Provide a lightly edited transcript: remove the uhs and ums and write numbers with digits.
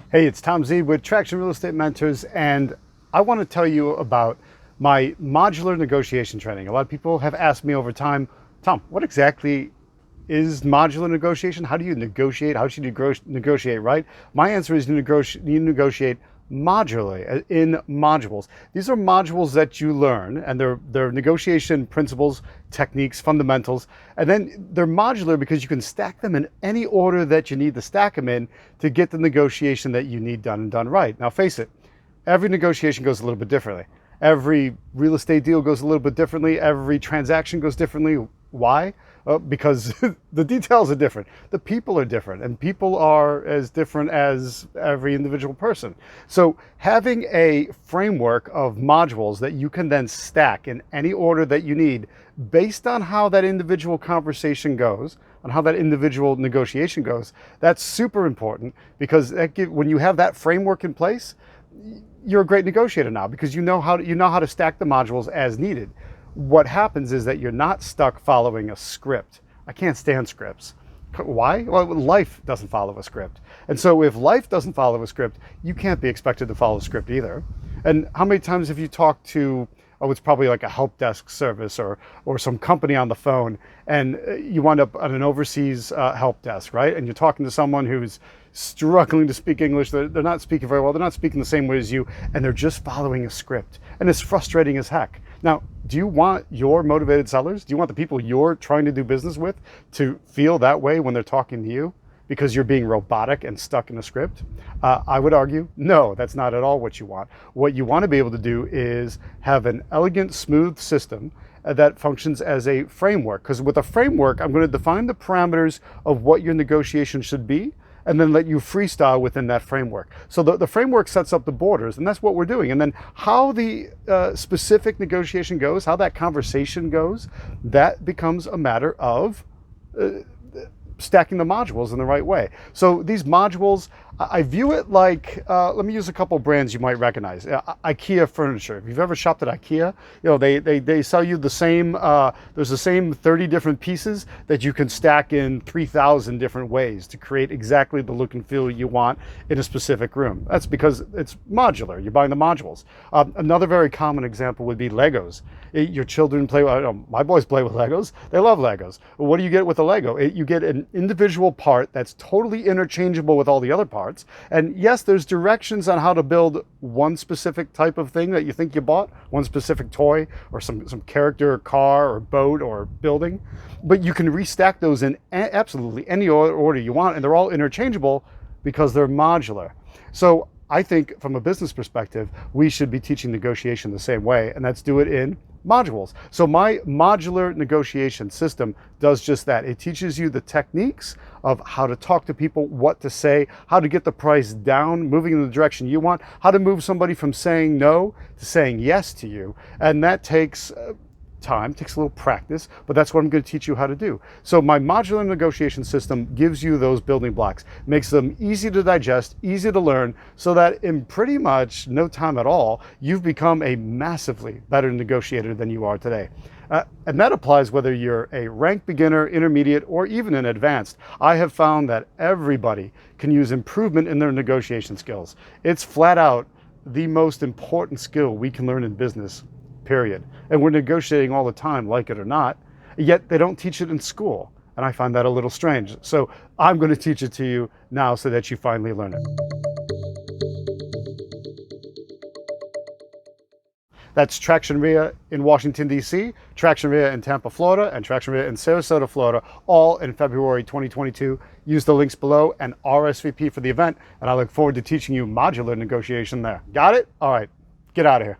Hey, it's Tom Zeeb with Traction Real Estate Mentors, and I want to tell you about my modular negotiation training. A lot of people have asked me over time, Tom, what exactly is modular negotiation? How do you negotiate? How should you negotiate, right? My answer is you negotiate modularly, in modules. These are modules that you learn, and they're negotiation principles, techniques, fundamentals, and then they're modular because you can stack them in any order that you need to stack them in to get the negotiation that you need done and done right. Now face it, every negotiation goes a little bit differently. Every real estate deal goes a little bit differently. Every transaction goes differently. Why? Because the details are different. The people are different, and people are as different as every individual person. So having a framework of modules that you can then stack in any order that you need based on how that individual conversation goes, on how that individual negotiation goes, that's super important, because when you have that framework in place, you're a great negotiator now, because you know how to stack the modules as needed. What happens is that you're not stuck following a script. I can't stand scripts. Why? Well, life doesn't follow a script. And so if life doesn't follow a script, you can't be expected to follow a script either. And how many times have you talked to, it's probably like a help desk service or some company on the phone, and you wind up at an overseas help desk, right? And you're talking to someone who's struggling to speak English. They're not speaking very well. They're not speaking the same way as you, and they're just following a script. And it's frustrating as heck. Now, do you want your motivated sellers? Do you want the people you're trying to do business with to feel that way when they're talking to you because you're being robotic and stuck in a script? I would argue, no, that's not at all what you want. What you want to be able to do is have an elegant, smooth system that functions as a framework. Because with a framework, I'm going to define the parameters of what your negotiation should be, and then let you freestyle within that framework. So the framework sets up the borders, and that's what we're doing. And then how the specific negotiation goes, how that conversation goes, that becomes a matter of stacking the modules in the right way. So these modules, I view it like, let me use a couple brands you might recognize. IKEA furniture. If you've ever shopped at IKEA, they sell you the same, there's the same 30 different pieces that you can stack in 3,000 different ways to create exactly the look and feel you want in a specific room. That's because it's modular. You're buying the modules. Another very common example would be Legos. Your children play, my boys play with Legos. They love Legos. What do you get with a Lego? You get an individual part that's totally interchangeable with all the other parts. And yes, there's directions on how to build one specific type of thing that you think you bought, one specific toy or some character or car or boat or building, but you can restack those in absolutely any order you want, and they're all interchangeable because they're modular. So I think from a business perspective, we should be teaching negotiation the same way, and that's do it in modules. So my modular negotiation system does just that. It teaches you the techniques of how to talk to people, what to say, how to get the price down, moving in the direction you want, how to move somebody from saying no to saying yes to you. And that takes time, takes a little practice, but that's what I'm going to teach you how to do. So my modular negotiation system gives you those building blocks, makes them easy to digest, easy to learn, so that in pretty much no time at all, you've become a massively better negotiator than you are today. And that applies whether you're a ranked beginner, intermediate, or even an advanced. I have found that everybody can use improvement in their negotiation skills. It's flat out the most important skill we can learn in business, period. And we're negotiating all the time, like it or not, yet they don't teach it in school. And I find that a little strange. So I'm going to teach it to you now so that you finally learn it. That's Traction REIA in Washington, D.C., Traction REIA in Tampa, Florida, and Traction REIA in Sarasota, Florida, all in February 2022. Use the links below and RSVP for the event, and I look forward to teaching you modular negotiation there. Got it? All right, get out of here.